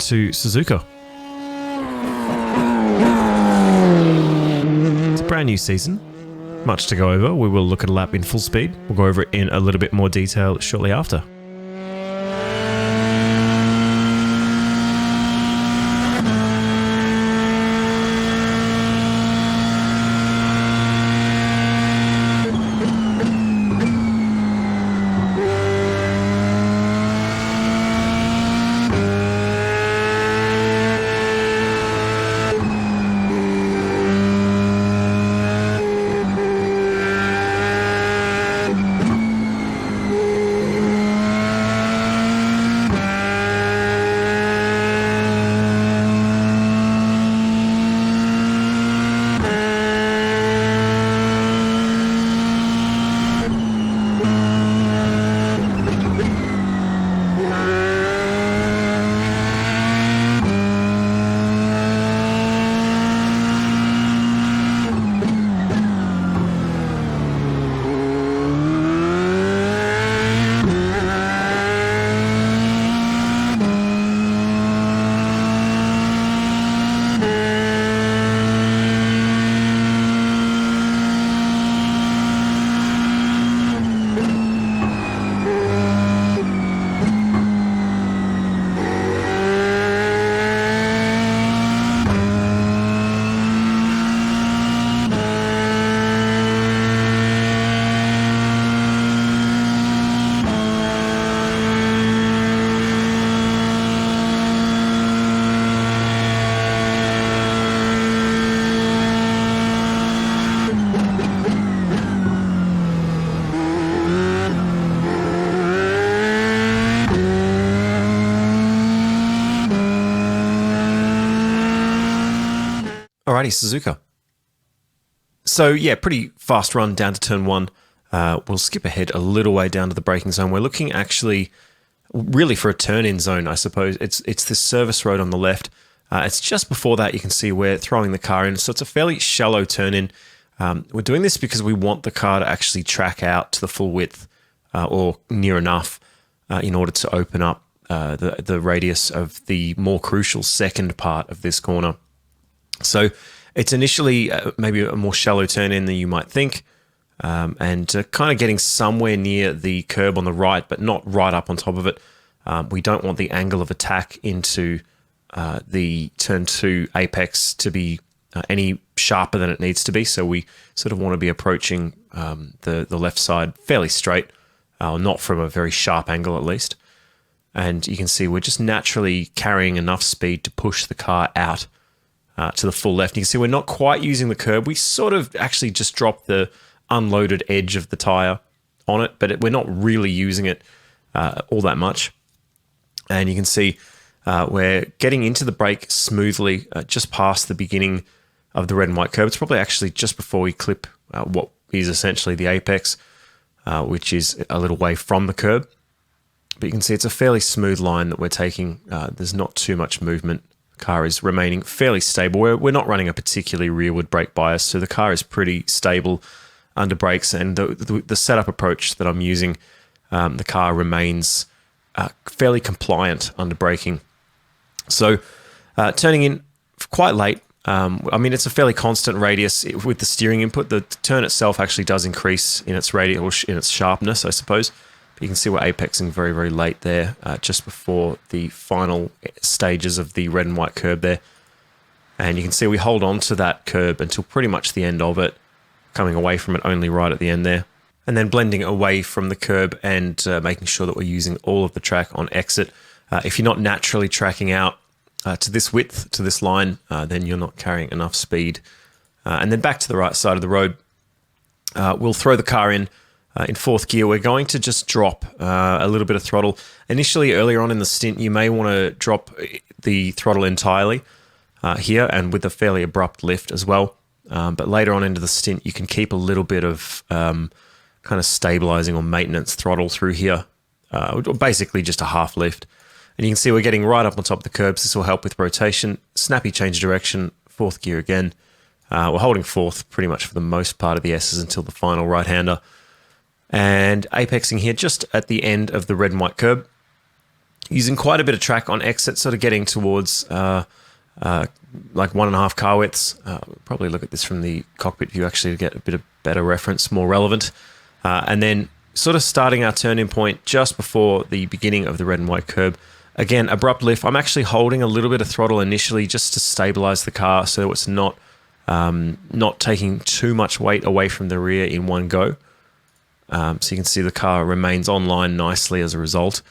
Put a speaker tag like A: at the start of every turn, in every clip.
A: to Suzuka. It's a brand new season. Much to go over. We will look at a lap in full speed. We'll go over it in a little bit more detail shortly after. Alrighty, Suzuka. So yeah, pretty fast run down to turn one. We'll skip ahead a little way down to the braking zone. We're looking actually really for a turn-in zone, I suppose. It's this service road on the left. It's just before that you can see we're throwing the car in. So it's a fairly shallow turn-in. We're doing this because we want the car to actually track out to the full width or near enough in order to open up the radius of the more crucial second part of this corner. So it's initially maybe a more shallow turn-in than you might think, and kind of getting somewhere near the curb on the right, but not right up on top of it. We don't want the angle of attack into the turn 2 apex to be any sharper than it needs to be, so we sort of want to be approaching the left side fairly straight, not from a very sharp angle at least. And you can see we're just naturally carrying enough speed to push the car out to the full left. You can see we're not quite using the curb. We sort of actually just dropped the unloaded edge of the tyre on it, but we're not really using it all that much. And you can see we're getting into the brake smoothly just past the beginning of the red and white curb. It's probably actually just before we clip what is essentially the apex, which is a little way from the curb. But you can see it's a fairly smooth line that we're taking. There's not too much movement. Car is remaining fairly stable. We're not running a particularly rearward brake bias, so the car is pretty stable under brakes, and the setup approach that I'm using, the car remains fairly compliant under braking. So turning in quite late, I mean, it's a fairly constant radius with the steering input. The turn itself actually does increase in its radius, or in its sharpness, I suppose. But you can see we're apexing very, very late there, just before the final stages of the red and white curb there. And you can see we hold on to that curb until pretty much the end of it, coming away from it only right at the end there. And then blending away from the curb and making sure that we're using all of the track on exit. If you're not naturally tracking out to this width, to this line, then you're not carrying enough speed. And then back to the right side of the road, we'll throw the car in fourth gear. We're going to just drop a little bit of throttle. Initially, earlier on in the stint, you may want to drop the throttle entirely here and with a fairly abrupt lift as well. But later on into the stint, you can keep a little bit of kind of stabilizing or maintenance throttle through here, basically just a half lift. And you can see we're getting right up on top of the curbs. This will help with rotation. Snappy change of direction, fourth gear again. We're holding fourth pretty much for the most part of the S's until the final right-hander. And apexing here just at the end of the red and white curb. using quite a bit of track on exit, sort of getting towards like 1.5 car widths. Probably look at this from the cockpit view actually to get a bit of better reference, more relevant. And then sort of starting our turn-in point just before the beginning of the red and white curb. Again, abrupt lift. I'm actually holding a little bit of throttle initially just to stabilize the car so it's not taking too much weight away from the rear in one go. So you can see the car remains online nicely as a result.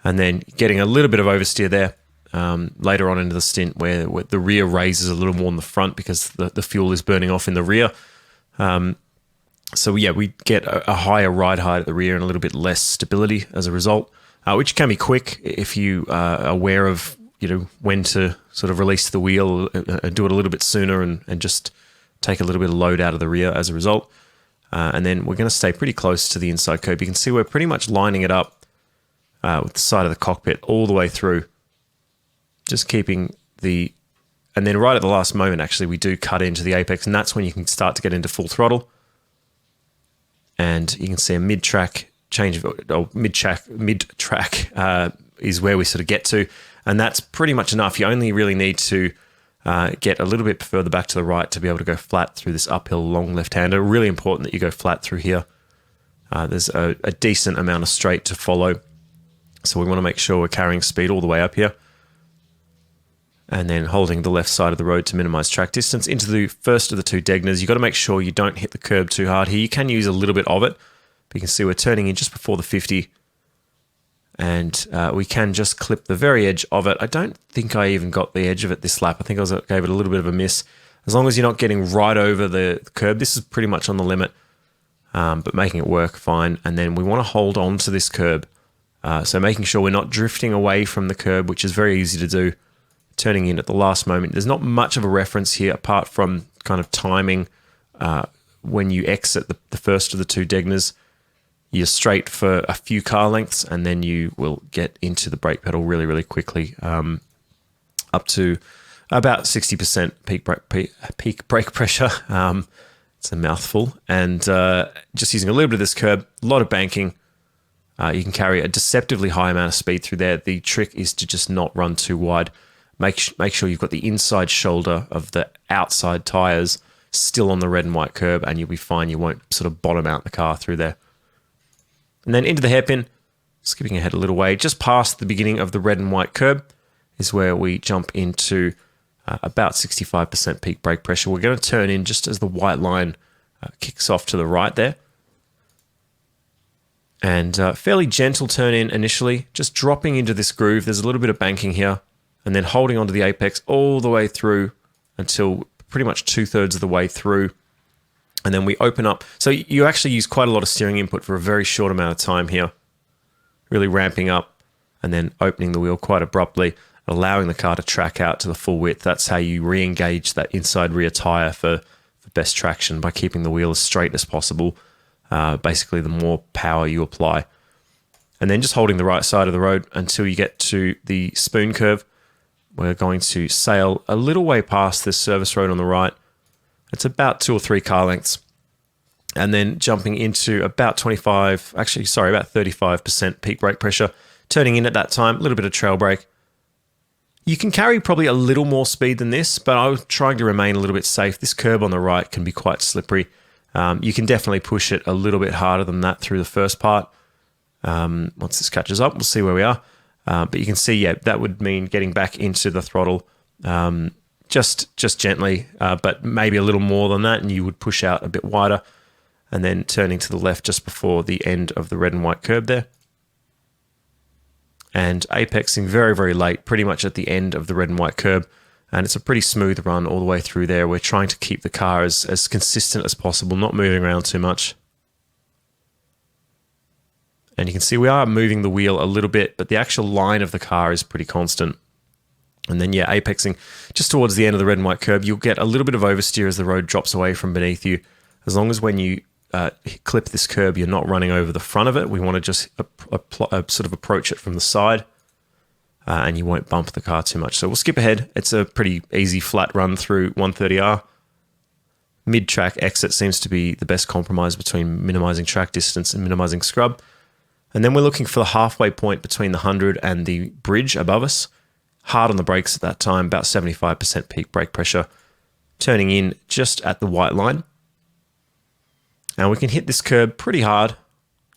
A: And then getting a little bit of oversteer there later on into the stint where the rear raises a little more than the front because the fuel is burning off in the rear. So yeah, we get a higher ride height at the rear and a little bit less stability as a result. Which can be quick if you are aware of when to sort of release the wheel and do it a little bit sooner and just take a little bit of load out of the rear as a result. And then we're going to stay pretty close to the inside curb. You can see we're pretty much lining it up with the side of the cockpit all the way through, just keeping and then right at the last moment actually we do cut into the apex, and that's when you can start to get into full throttle. And you can see a mid-track change of mid-track is where we sort of get to, and that's pretty much enough. You only really need to get a little bit further back to the right to be able to go flat through this uphill long left-hander. Really important that you go flat through here. There's a decent amount of straight to follow, so we want to make sure we're carrying speed all the way up here. And then holding the left side of the road to minimize track distance into the first of the two Degners. You've got to make sure you don't hit the curb too hard here. You can use a little bit of it, but you can see we're turning in just before the 50, and we can just clip the very edge of it. I don't think I even got the edge of it this lap. I think I gave it a little bit of a miss. As long as you're not getting right over the curb, this is pretty much on the limit, but making it work fine. And then we want to hold on to this curb. So making sure we're not drifting away from the curb, which is very easy to do, turning in at the last moment. There's not much of a reference here apart from kind of timing. When you exit the first of the two Degners, you're straight for a few car lengths, and then you will get into the brake pedal really, really quickly, up to about 60% peak brake pressure. It's a mouthful. And just using a little bit of this curb, a lot of banking, you can carry a deceptively high amount of speed through there. The trick is to just not run too wide. Make sure you've got the inside shoulder of the outside tyres still on the red and white curb, and you'll be fine. You won't sort of bottom out the car through there. And then into the hairpin, skipping ahead a little way, just past the beginning of the red and white curb is where we jump into about 65% peak brake pressure. We're going to turn in just as the white line kicks off to the right there. And fairly gentle turn in initially, just dropping into this groove. There's a little bit of banking here, and then holding onto the apex all the way through until pretty much 2/3 of the way through. And then we open up. So you actually use quite a lot of steering input for a very short amount of time here, really ramping up and then opening the wheel quite abruptly, allowing the car to track out to the full width. That's how you re-engage that inside rear tire for best traction, by keeping the wheel as straight as possible. Basically, the more power you apply. And then just holding the right side of the road until you get to the spoon curve. We're going to sail a little way past this service road on the right. It's about 2 or 3 car lengths. And then jumping into about 35% peak brake pressure. Turning in at that time, a little bit of trail brake. You can carry probably a little more speed than this, but I was trying to remain a little bit safe. This curb on the right can be quite slippery. You can definitely push it a little bit harder than that through the first part. Once this catches up, we'll see where we are. But you can see, yeah, that would mean getting back into the throttle just gently, but maybe a little more than that, and you would push out a bit wider, and then turning to the left just before the end of the red and white curb there. And apexing very, very late, pretty much at the end of the red and white curb. And it's a pretty smooth run all the way through there. We're trying to keep the car as consistent as possible, not moving around too much. And you can see we are moving the wheel a little bit, but the actual line of the car is pretty constant. And then, yeah, apexing just towards the end of the red and white curb, you'll get a little bit of oversteer as the road drops away from beneath you. As long as when you clip this curb, you're not running over the front of it. We want to just sort of approach it from the side, and you won't bump the car too much. So we'll skip ahead. It's a pretty easy flat run through 130R. Mid-track exit seems to be the best compromise between minimizing track distance and minimizing scrub. And then we're looking for the halfway point between the 100 and the bridge above us. Hard on the brakes at that time, about 75% peak brake pressure. Turning in just at the white line. And we can hit this curb pretty hard,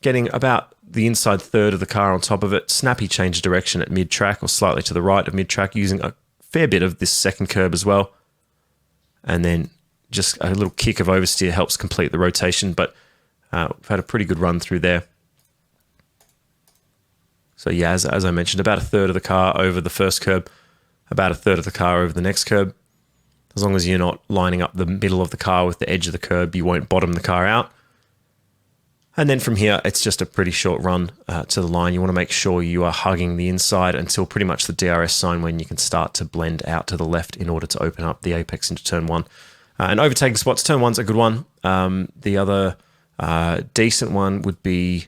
A: getting about the inside third of the car on top of it. Snappy change of direction at mid-track or slightly to the right of mid-track, using a fair bit of this second curb as well. And then just a little kick of oversteer helps complete the rotation, but we've had a pretty good run through there. So yeah, as I mentioned, about a third of the car over the first curb, about a third of the car over the next curb. As long as you're not lining up the middle of the car with the edge of the curb, you won't bottom the car out. And then from here, it's just a pretty short run to the line. You want to make sure you are hugging the inside until pretty much the DRS sign, when you can start to blend out to the left in order to open up the apex into turn one. And overtaking spots, turn one's a good one. The other decent one would be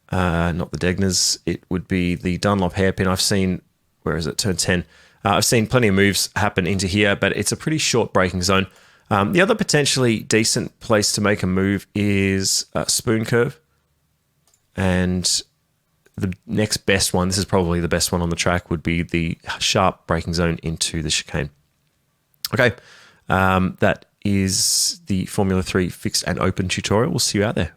A: not the Degners. It would be the Dunlop hairpin. I've seen, where is it, turn 10. I've seen plenty of moves happen into here, but it's a pretty short braking zone. The other potentially decent place to make a move is Spoon Curve. And the next best one, this is probably the best one on the track, would be the sharp braking zone into the chicane. Okay, that is the Formula 3 fixed and open tutorial. We'll see you out there.